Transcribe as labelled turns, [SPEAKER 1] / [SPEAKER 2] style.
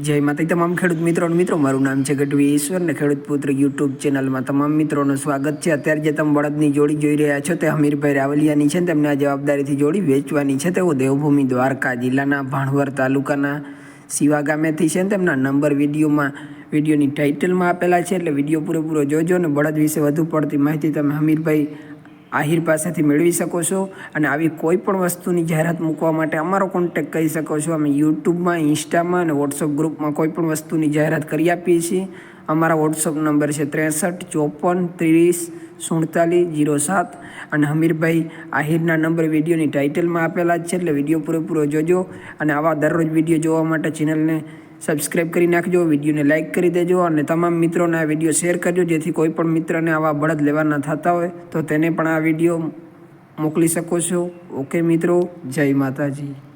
[SPEAKER 1] જય માતાજી તમામ ખેડૂત મિત્રો મારું નામ છે ગઢવી ઈશ્વર ને ખેડૂત પુત્ર યુટ્યુબ ચેનલમાં તમામ મિત્રોનું સ્વાગત છે। અત્યારે જે તમે બળદની જોડી જોઈ રહ્યા છો તે હમીરભાઈ રાવલિયાની છે। તેમને આ જવાબદારીથી જોડી વેચવાની છે। તેઓ દેવભૂમિ દ્વારકા જિલ્લાના ભાણવર તાલુકાના શિવા ગામેથી છે। તેમના નંબર વિડીયોની ટાઇટલમાં આપેલા છે, એટલે વિડીયો પૂરેપૂરો જોજો અને બળદ વિશે વધુ પડતી માહિતી તમે હમીરભાઈ આહિર પાસેથી મેળવી શકો છો। અને આવી કોઈ પણ વસ્તુની જાહેરાત મૂકવા માટે અમારો કોન્ટેક્ટ કરી શકો છો। અમે યુટ્યુબમાં, ઇન્સ્ટામાં અને વોટ્સઅપ ગ્રુપમાં કોઈ પણ વસ્તુની જાહેરાત કરી આપીએ છીએ। અમારા વોટ્સઅપ નંબર છે 63 54 30 47 07 અને હમીરભાઈ આહિરના નંબર વિડીયોની ટાઇટલમાં આપેલા જ છે, એટલે વિડીયો પૂરેપૂરો જોજો અને આવા દરરોજ વિડીયો જોવા માટે ચેનલને સબસ્ક્રાઈબ કરી નાખજો, વિડીયોને લાઇક કરી દેજો અને તમામ મિત્રોને આ વિડીયો શેર કરજો, જેથી કોઈ પણ મિત્રને આવા બળદ લેવાના થતા હોય તો તેને પણ આ વિડીયો મોકલી શકો છો। ઓકે મિત્રો, જય માતાજી।